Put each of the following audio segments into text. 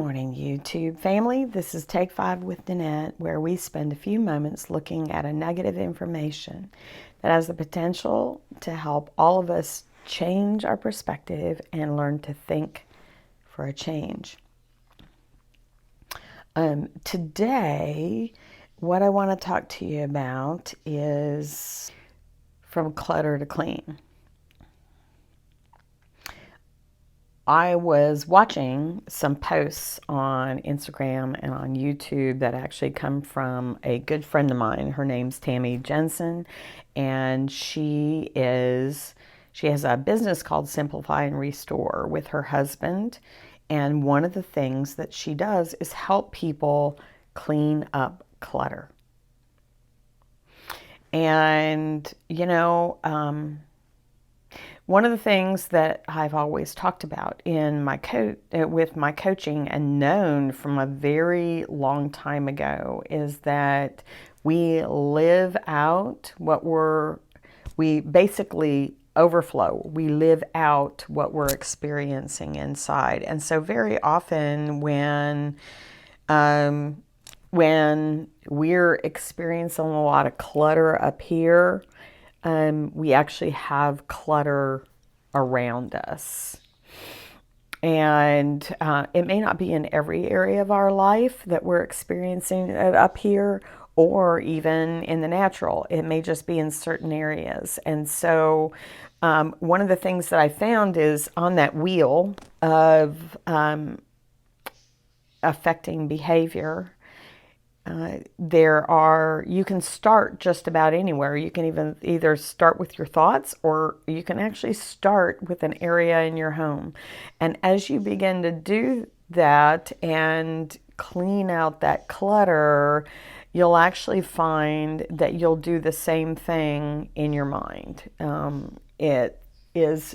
morning, YouTube family. This is Take 5 with Nanette, where we spend a few moments looking at a negative information that has the potential to help all of us change our perspective and learn to think for a change. Today, what I want to talk to you about is from clutter to clean. I was watching some posts on Instagram and on YouTube that actually come from a good friend of mine. Her name's Tammy Jensen, and she has a business called Simplify and Restore with her husband. And one of the things that she does is help people clean up clutter. And, one of the things that I've always talked about in with my coaching and known from a very long time ago is that we live out we basically overflow. We live out what we're experiencing inside. And so very often when we're experiencing a lot of clutter up here, we actually have clutter around us. And it may not be in every area of our life that we're experiencing it up here, or even in the natural. It may just be in certain areas. And so one of the things that I found is on that wheel of affecting behavior, you can start just about anywhere. You can either start with your thoughts, or you can actually start with an area in your home. And as you begin to do that and clean out that clutter, you'll actually find that you'll do the same thing in your mind. It is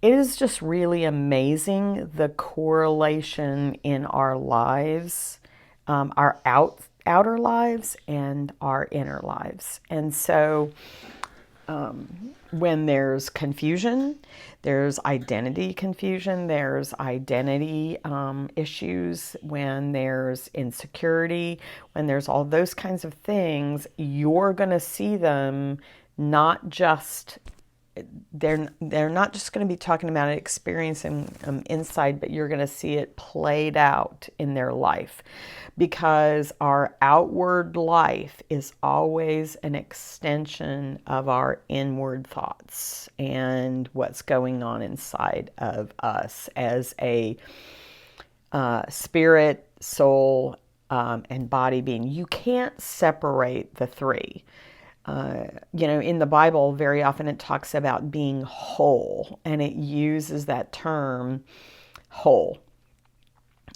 just really amazing, the correlation in our lives, our outer lives and our inner lives. And so when there's confusion, there's identity confusion, there's identity issues, when there's insecurity, when there's all those kinds of things, you're going to see them not just they're not just going to be talking about it, experiencing inside, but you're going to see it played out in their life, because our outward life is always an extension of our inward thoughts and what's going on inside of us as a spirit, soul, and body being. You can't separate the three. In the Bible, very often it talks about being whole, and it uses that term, whole.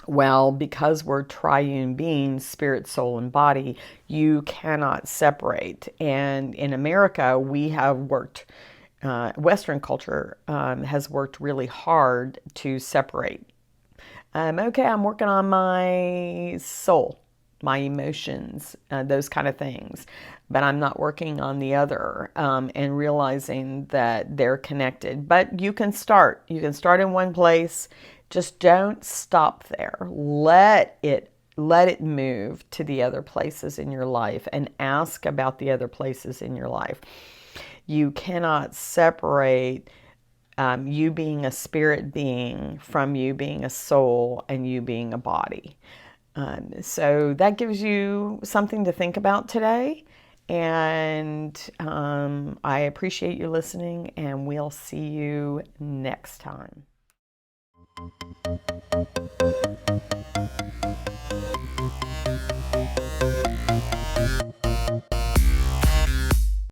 Well, because we're triune beings, spirit, soul, and body, you cannot separate. And in America, we have worked, Western culture has worked really hard to separate. Okay, I'm working on my soul, my emotions, those kind of things, but I'm not working on the other, and realizing that they're connected. But you can start in one place. Just don't stop there. Let it move to the other places in your life, and ask about the other places in your life. You cannot separate you being a spirit being from you being a soul and you being a body. So that gives you something to think about today. And I appreciate you listening, and we'll see you next time.